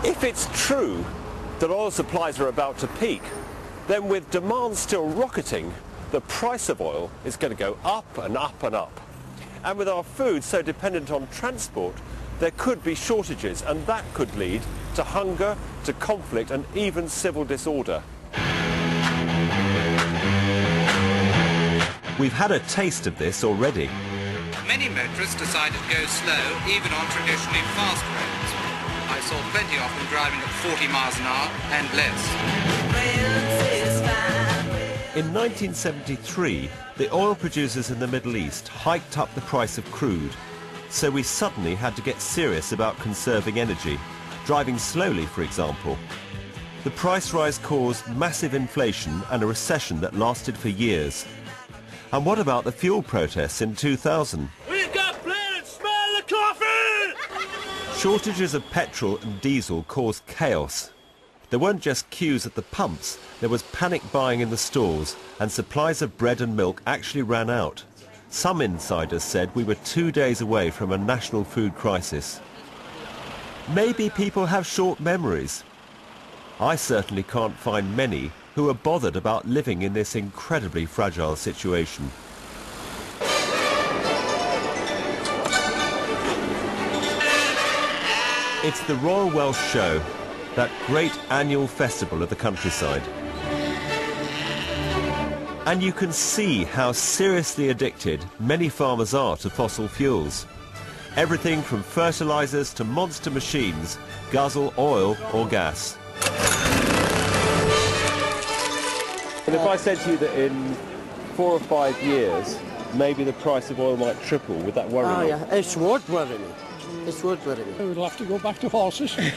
If it's true that oil supplies are about to peak, then with demand still rocketing, the price of oil is going to go up and up and up. And with our food so dependent on transport, there could be shortages, and that could lead to hunger, to conflict and even civil disorder. We've had a taste of this already. Many motorists decided to go slow, even on traditionally fast roads. I saw plenty of them driving at 40 miles an hour and less. In 1973, the oil producers in the Middle East hiked up the price of crude, so we suddenly had to get serious about conserving energy, driving slowly, for example. The price rise caused massive inflation and a recession that lasted for years. And what about the fuel protests in 2000? We've got blood and smell the coffee! Shortages of petrol and diesel caused chaos. There weren't just queues at the pumps, there was panic buying in the stores, and supplies of bread and milk actually ran out. Some insiders said we were 2 days away from a national food crisis. Maybe people have short memories. I certainly can't find many who are bothered about living in this incredibly fragile situation. It's the Royal Welsh Show, that great annual festival of the countryside. And you can see how seriously addicted many farmers are to fossil fuels. Everything from fertilizers to monster machines guzzle oil or gas. And if I said to you that in 4 or 5 years, maybe the price of oil might triple, would that worry you? Oh yeah, it would worry me. It would worry me. We'll have to go back to horses. If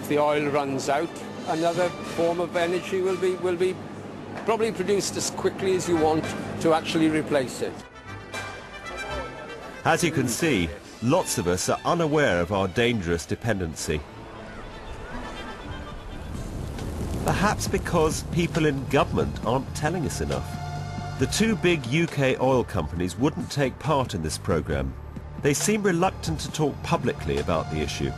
the oil runs out, another form of energy will be probably produced as quickly as you want to actually replace it. As you can see, lots of us are unaware of our dangerous dependency. Perhaps because people in government aren't telling us enough. The 2 big UK oil companies wouldn't take part in this programme. They seem reluctant to talk publicly about the issue.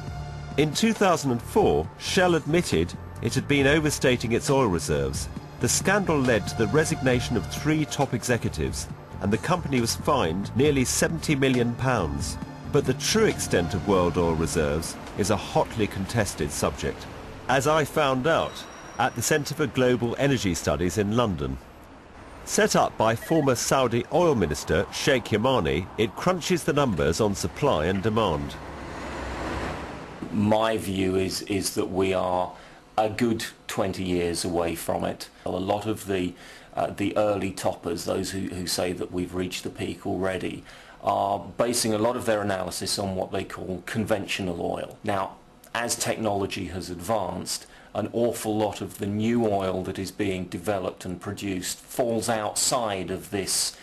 In 2004, Shell admitted it had been overstating its oil reserves. The scandal led to the resignation of 3 top executives, and the company was fined nearly £70 million. But the true extent of world oil reserves is a hotly contested subject, as I found out at the Centre for Global Energy Studies in London. Set up by former Saudi oil minister Sheikh Yamani, it crunches the numbers on supply and demand. My view is that we are a good 20 years away from it. A lot of the early toppers, those who say that we've reached the peak already, are basing a lot of their analysis on what they call conventional oil. Now, as technology has advanced, an awful lot of the new oil that is being developed and produced falls outside of this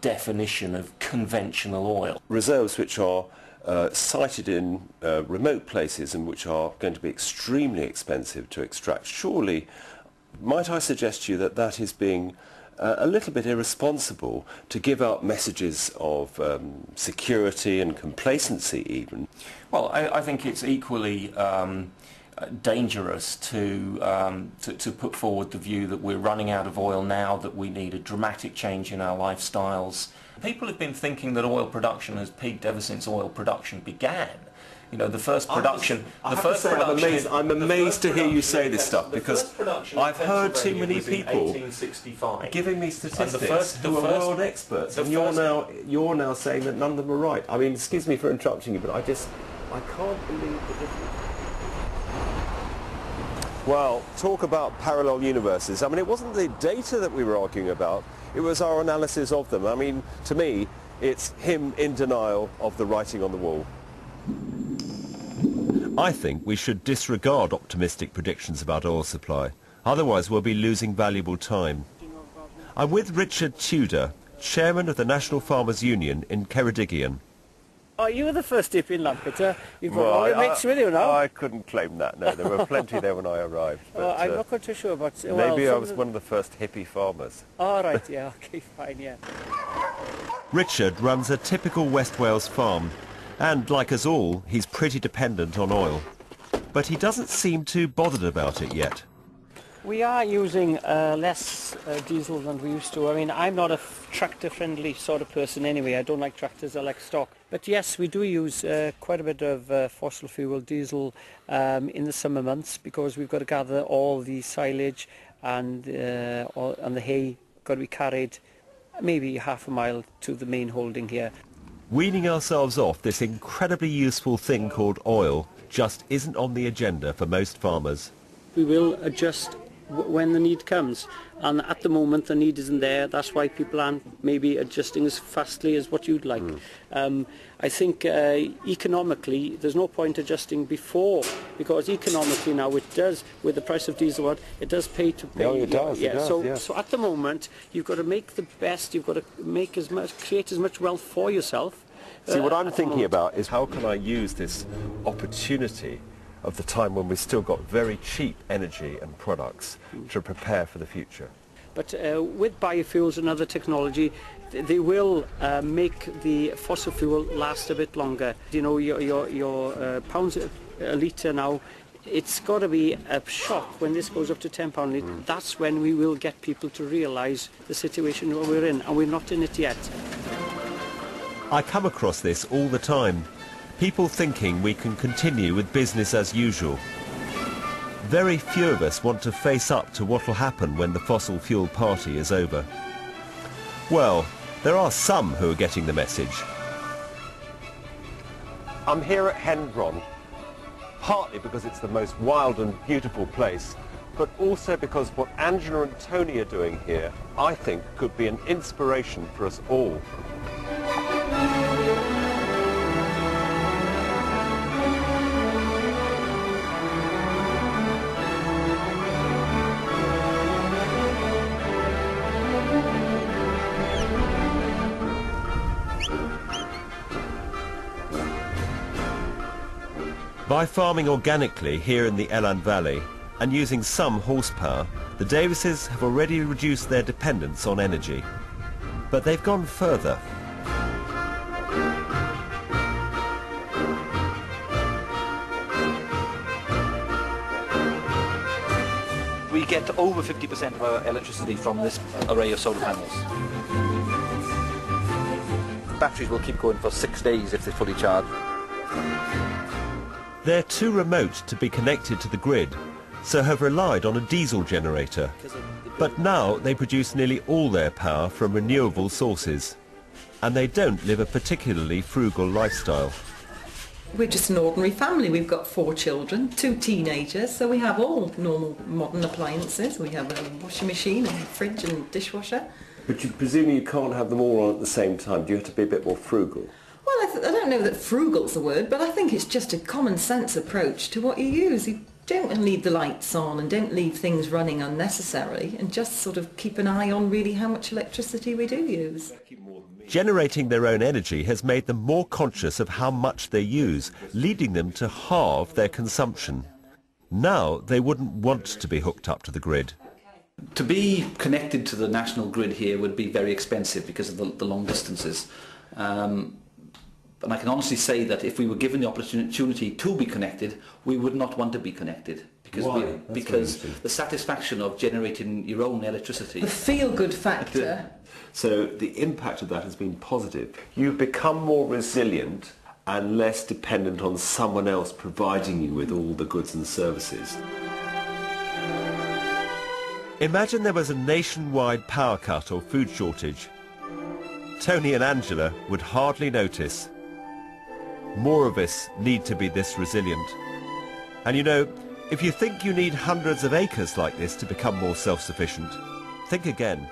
definition of conventional oil. Reserves which are sited in remote places and which are going to be extremely expensive to extract. Surely, might I suggest to you that that is being a little bit irresponsible to give out messages of security and complacency even? Well, I think it's equally dangerous to put forward the view that we're running out of oil now, that we need a dramatic change in our lifestyles. People have been thinking that oil production has peaked ever since oil production began. You know, the first production... I'm amazed to hear you say this stuff, because I've heard too many people giving me statistics who are world experts, and you're now saying that none of them are right. I mean, excuse me for interrupting you, but I can't believe the difference. Well, talk about parallel universes. I mean, it wasn't the data that we were arguing about, it was our analysis of them. I mean, to me, it's him in denial of the writing on the wall. I think we should disregard optimistic predictions about oil supply. Otherwise, we'll be losing valuable time. I'm with Richard Tudor, chairman of the National Farmers Union in Ceredigion. Oh, you were the first dip in Lampeter. You've got all your mates with you now? I couldn't claim that, no. There were plenty there when I arrived. But, I'm not quite too sure, but... maybe I was one of the first hippie farmers. All right, yeah, okay, fine, yeah. Richard runs a typical West Wales farm, And like us all, he's pretty dependent on oil. But he doesn't seem too bothered about it yet. We are using less diesel than we used to. I mean, I'm not a tractor-friendly sort of person anyway. I don't like tractors, I like stock. But yes, we do use quite a bit of fossil fuel diesel in the summer months, because we've got to gather all the silage and the hay got to be carried maybe half a mile to the main holding here. Weaning ourselves off this incredibly useful thing called oil just isn't on the agenda for most farmers. We will adjust when the need comes, and at the moment the need isn't there. That's why people aren't maybe adjusting as fastly as what you'd like. I think economically there's no point adjusting before, because economically now it does, with the price of diesel, it does pay to pay. Oh, it does, yeah, it does, so, yes. so at the moment you've got to make the best, you've got to make as much, create as much wealth for yourself. See, what I'm thinking about is how can I use this opportunity of the time when we've still got very cheap energy and products to prepare for the future. But with biofuels and other technology, they will make the fossil fuel last a bit longer. You know, your pounds a litre now, it's got to be a shock when this goes up to £10 a litre. That's when we will get people to realise the situation that we're in, and we're not in it yet. I come across this all the time. People thinking we can continue with business as usual. Very few of us want to face up to what will happen when the fossil fuel party is over. Well, there are some who are getting the message. I'm here at Hendron, partly because it's the most wild and beautiful place, but also because what Angela and Tony are doing here, I think, could be an inspiration for us all. By farming organically here in the Elan Valley and using some horsepower, the Davises have already reduced their dependence on energy. But they've gone further. We get over 50% of our electricity from this array of solar panels. Batteries will keep going for 6 days if they're fully charged. They're too remote to be connected to the grid, so have relied on a diesel generator. But now they produce nearly all their power from renewable sources. And they don't live a particularly frugal lifestyle. We're just an ordinary family. We've got 4 children, 2 teenagers, so we have all normal modern appliances. We have a washing machine and fridge and dishwasher. But you presumably you can't have them all on at the same time. Do you have to be a bit more frugal? Well, I don't know that frugal's the word, but I think it's just a common sense approach to what you use. You don't leave the lights on and don't leave things running unnecessarily, and just sort of keep an eye on really how much electricity we do use. Generating their own energy has made them more conscious of how much they use, leading them to halve their consumption. Now they wouldn't want to be hooked up to the grid. To be connected to the national grid here would be very expensive because of the long distances. And I can honestly say that if we were given the opportunity to be connected, we would not want to be connected. Because, because the satisfaction of generating your own electricity. The feel-good factor. So the impact of that has been positive. You've become more resilient and less dependent on someone else providing you with all the goods and services. Imagine there was a nationwide power cut or food shortage. Tony and Angela would hardly notice. More of us need to be this resilient. And you know, if you think you need hundreds of acres like this to become more self-sufficient, think again.